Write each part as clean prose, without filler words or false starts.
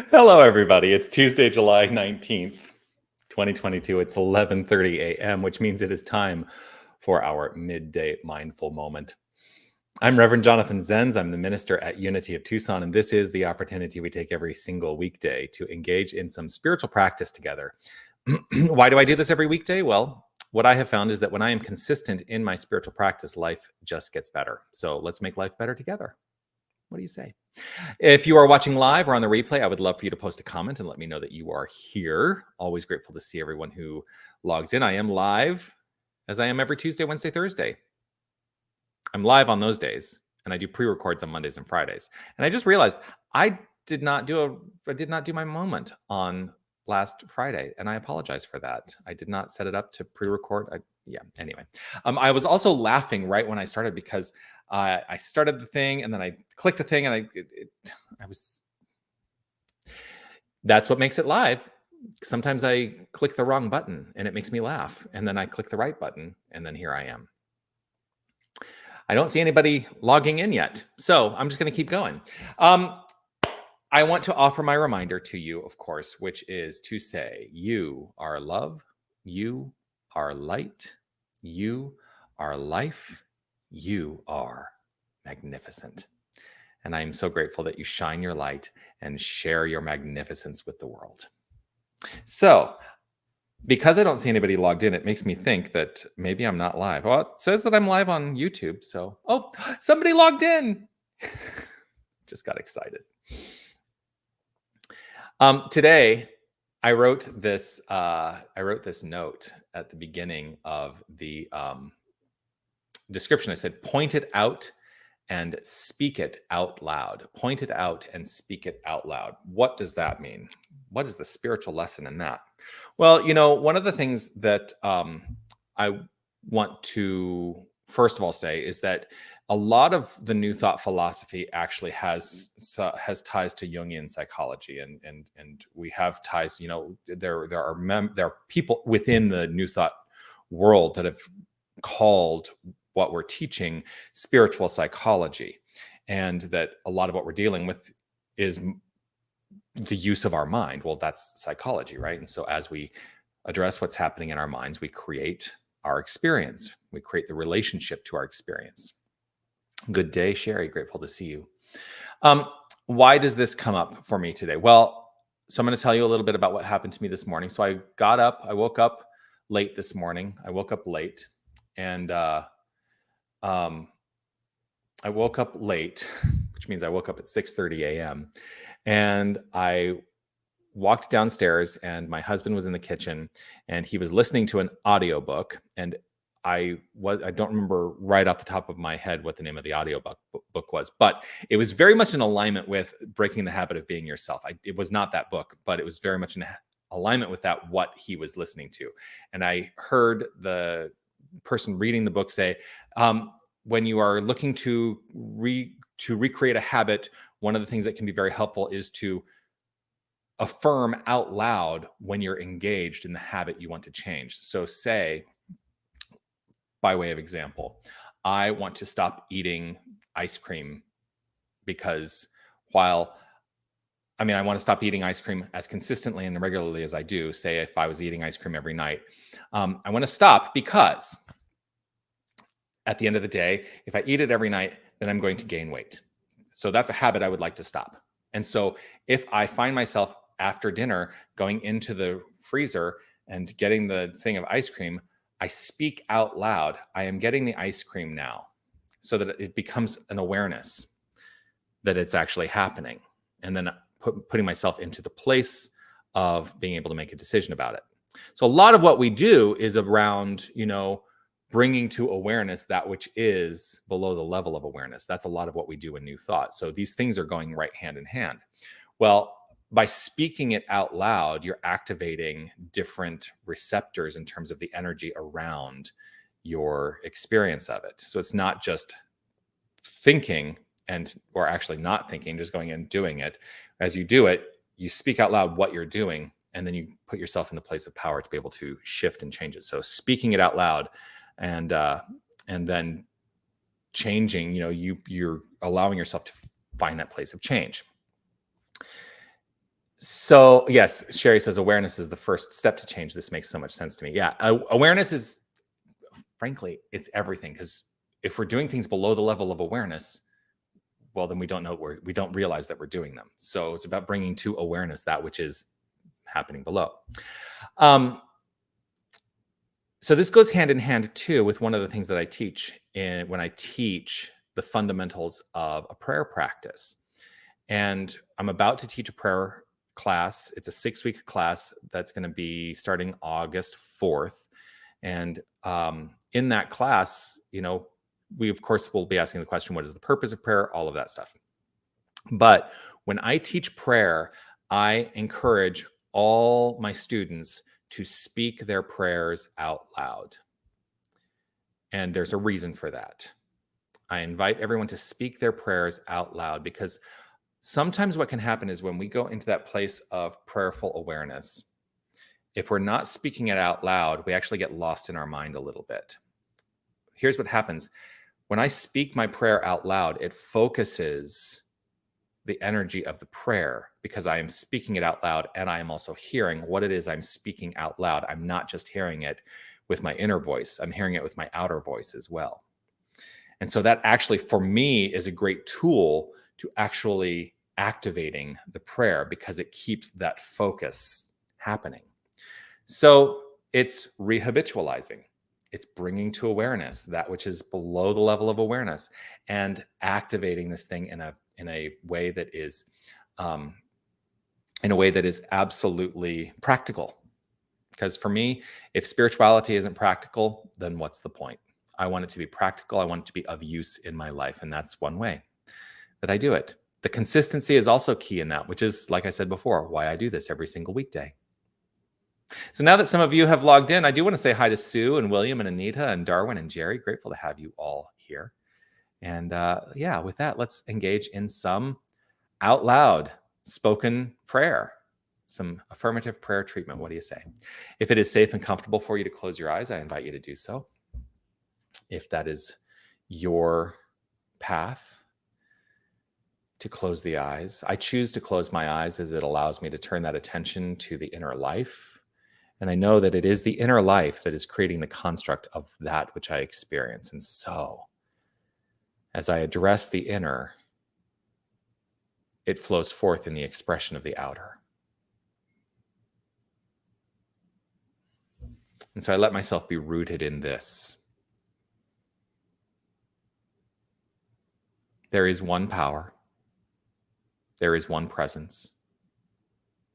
Hello, everybody. It's Tuesday, July 19th, 2022. It's 11:30 a.m., which means it is time for our Midday Mindful Moment. I'm Reverend Jonathan Zenz. I'm the minister at Unity of Tucson, and this is the opportunity we take every single weekday to engage in some spiritual practice together. Why do I do this every weekday? Well, what I have found is that when I am consistent in my spiritual practice, life just gets better. So let's make life better together. What do you say? If you are watching live or on the replay, I would love for you to post a comment and let me know that you are here. Always grateful to see everyone who logs in. I am live, as I am every Tuesday, Wednesday, Thursday. I'm live on those days, and I do pre-records on Mondays and Fridays. And I just realized I did not do my moment on last Friday, and I apologize for that. I did not set it up to pre-record. Anyway. I was also laughing right when I started because I started the thing and then I clicked a thing and that's what makes it live. Sometimes I click the wrong button and it makes me laugh. And then I click the right button and then here I am. I don't see anybody logging in yet. So I'm just going to keep going. I want to offer my reminder to you, of course, which is to say, you are love, you are light, you are life, you are magnificent. And I am so grateful that you shine your light and share your magnificence with the world. So, because I don't see anybody logged in, it makes me think that maybe I'm not live. Well, it says that I'm live on YouTube. So, somebody logged in. Just got excited. Today, I wrote this note at the beginning of the description. I said, point it out and speak it out loud. Point it out and speak it out loud. What does that mean? What is the spiritual lesson in that? Well, one of the things that I want to first of all say is that a lot of the New Thought philosophy actually has ties to Jungian psychology, and we have ties. There are people within the New Thought world that have called what we're teaching spiritual psychology, and that a lot of what we're dealing with is the use of our mind. Well, that's psychology, right? And so as we address what's happening in our minds, we create our experience. We create the relationship to our experience. Good day, Sherry. Grateful to see you. Why does this come up for me today? Well, so I'm going to tell you a little bit about what happened to me this morning. So I woke up late this morning. I woke up late and I woke up late, which means I woke up at 6:30 a.m. And I walked downstairs and my husband was in the kitchen and he was listening to an audiobook, and I don't remember right off the top of my head what the name of the audiobook was, but it was very much in alignment with Breaking the Habit of Being Yourself. It was not that book, but it was very much in alignment with that, what he was listening to. And I heard the person reading the book say, when you are looking to recreate a habit, one of the things that can be very helpful is to affirm out loud when you're engaged in the habit you want to change. So say, by way of example, I want to stop eating ice cream because I want to stop eating ice cream as consistently and regularly as I do. Say if I was eating ice cream every night, I want to stop because at the end of the day, if I eat it every night, then I'm going to gain weight. So that's a habit I would like to stop. And so if I find myself after dinner going into the freezer and getting the thing of ice cream, I speak out loud, I am getting the ice cream now, so that it becomes an awareness that it's actually happening. And then putting myself into the place of being able to make a decision about it. So a lot of what we do is around, bringing to awareness that which is below the level of awareness. That's a lot of what we do in New Thought. So these things are going right hand in hand. Well, by speaking it out loud, you're activating different receptors in terms of the energy around your experience of it. So it's not just thinking or actually not thinking, just going and doing it. As you do it, you speak out loud what you're doing, and then you put yourself in the place of power to be able to shift and change it. So speaking it out loud and then changing, you're allowing yourself to find that place of change. So yes, Sherry says awareness is the first step to change. This makes so much sense to me. Yeah, awareness is, frankly, it's everything. Because if we're doing things below the level of awareness, well, then we don't realize that we're doing them. So it's about bringing to awareness that which is happening below. So this goes hand in hand too with one of the things that I teach when I teach the fundamentals of a prayer practice. And I'm about to teach a prayer class. It's a 6-week class that's going to be starting August 4th. And in that class, we of course will be asking the question, what is the purpose of prayer? All of that stuff. But when I teach prayer, I encourage all my students to speak their prayers out loud. And there's a reason for that. I invite everyone to speak their prayers out loud, because sometimes what can happen is when we go into that place of prayerful awareness, if we're not speaking it out loud, we actually get lost in our mind a little bit. Here's what happens. When I speak my prayer out loud, it focuses the energy of the prayer, because I am speaking it out loud and I am also hearing what it is I'm speaking out loud. I'm not just hearing it with my inner voice, I'm hearing it with my outer voice as well. And so that actually, for me, is a great tool to actually activating the prayer, because it keeps that focus happening. So it's rehabitualizing. It's bringing to awareness that which is below the level of awareness and activating this thing in a way that is absolutely practical. Because for me, if spirituality isn't practical, then what's the point? I want it to be practical. I want it to be of use in my life. And that's one way that I do it. The consistency is also key in that, which is, like I said before, why I do this every single weekday. So now that some of you have logged in, I do want to say hi to Sue and William and Anita and Darwin and Jerry. Grateful to have you all here. And with that, let's engage in some out loud spoken prayer, some affirmative prayer treatment. What do you say? If it is safe and comfortable for you to close your eyes, I invite you to do so. If that is your path to close the eyes, I choose to close my eyes as it allows me to turn that attention to the inner life. And I know that it is the inner life that is creating the construct of that which I experience. And so, as I address the inner, it flows forth in the expression of the outer. And so I let myself be rooted in this. There is one power. There is one presence.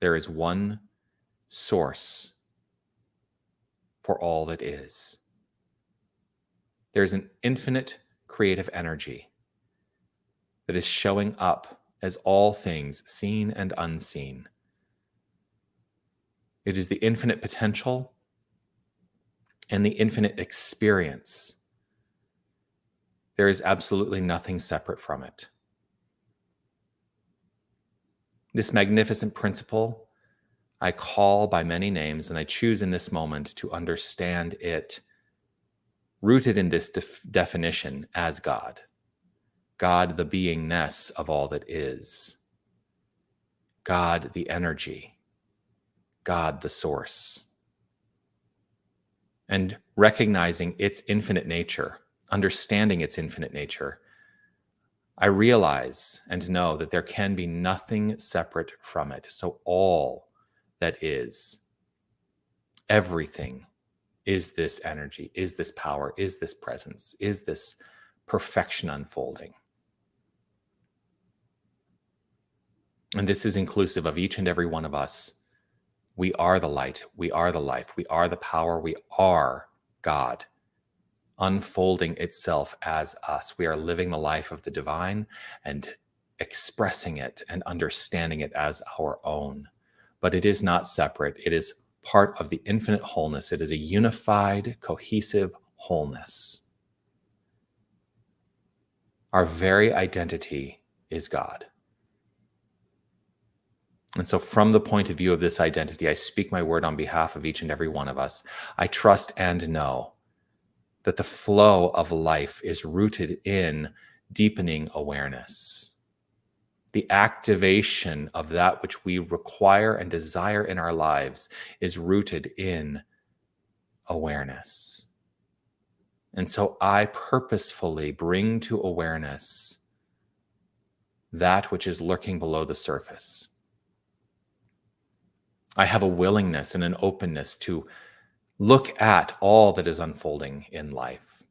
There is one source for all that is. There's an infinite creative energy that is showing up as all things seen and unseen. It is the infinite potential and the infinite experience. There is absolutely nothing separate from it. This magnificent principle I call by many names, and I choose in this moment to understand it rooted in this definition as God. God, the beingness of all that is. God, the energy. God, the source. And recognizing its infinite nature, understanding its infinite nature, I realize and know that there can be nothing separate from it. So all that is, everything, is this energy, is this power, is this presence, is this perfection unfolding. And this is inclusive of each and every one of us. We are the light, we are the life, we are the power, we are God, unfolding itself as us. We are living the life of the divine and expressing it and understanding it as our own. But it is not separate. It is part of the infinite wholeness. It is a unified, cohesive wholeness. Our very identity is God. And so from the point of view of this identity, I speak my word on behalf of each and every one of us. I trust and know that the flow of life is rooted in deepening awareness. The activation of that which we require and desire in our lives is rooted in awareness. And so I purposefully bring to awareness that which is lurking below the surface. I have a willingness and an openness to look at all that is unfolding in life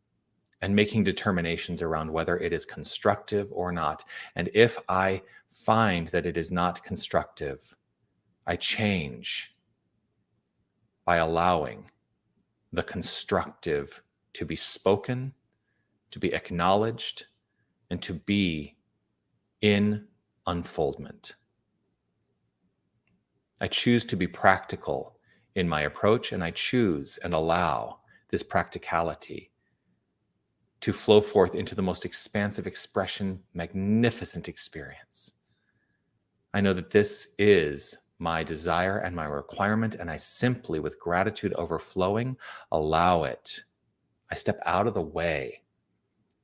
and making determinations around whether it is constructive or not. And if I find that it is not constructive, I change by allowing the constructive to be spoken, to be acknowledged, and to be in unfoldment. I choose to be practical in my approach, and I choose and allow this practicality to flow forth into the most expansive expression, magnificent experience. I know that this is my desire and my requirement, and I simply, with gratitude overflowing, allow it. I step out of the way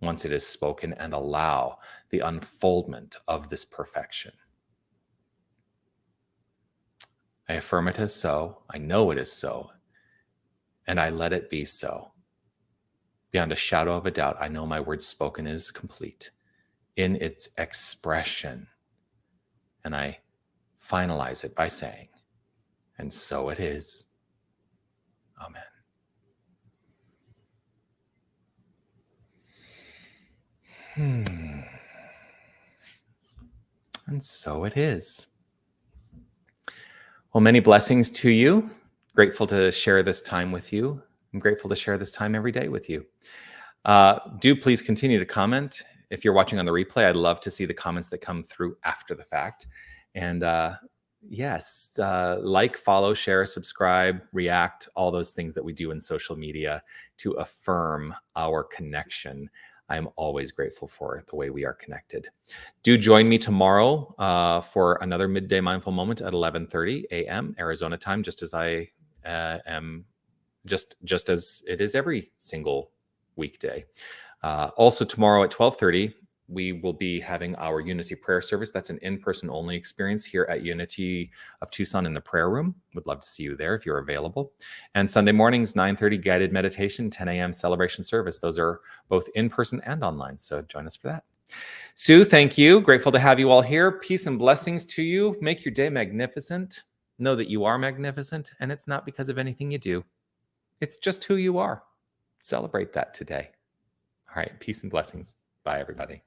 once it is spoken and allow the unfoldment of this perfection. I affirm it as so. I know it is so. And I let it be so. Beyond a shadow of a doubt, I know my word spoken is complete in its expression. And I finalize it by saying, and so it is. Amen. And so it is. Well, many blessings to you. Grateful to share this time with you. I'm grateful to share this time every day with you. Do please continue to comment. If you're watching on the replay, I'd love to see the comments that come through after the fact. And yes, like, follow, share, subscribe, react, all those things that we do in social media to affirm our connection. I'm always grateful for the way we are connected. Do join me tomorrow for another Midday Mindful Moment at 11:30 a.m. Arizona time, just as I am, just as it is every single weekday. Also tomorrow at 12:30, we will be having our Unity prayer service. That's an in-person only experience here at Unity of Tucson in the prayer room. Would love to see you there if you're available. And Sunday mornings, 9:30 guided meditation, 10 a.m. celebration service. Those are both in-person and online. So join us for that. Sue, thank you. Grateful to have you all here. Peace and blessings to you. Make your day magnificent. Know that you are magnificent, and it's not because of anything you do. It's just who you are. Celebrate that today. All right. Peace and blessings. Bye, everybody.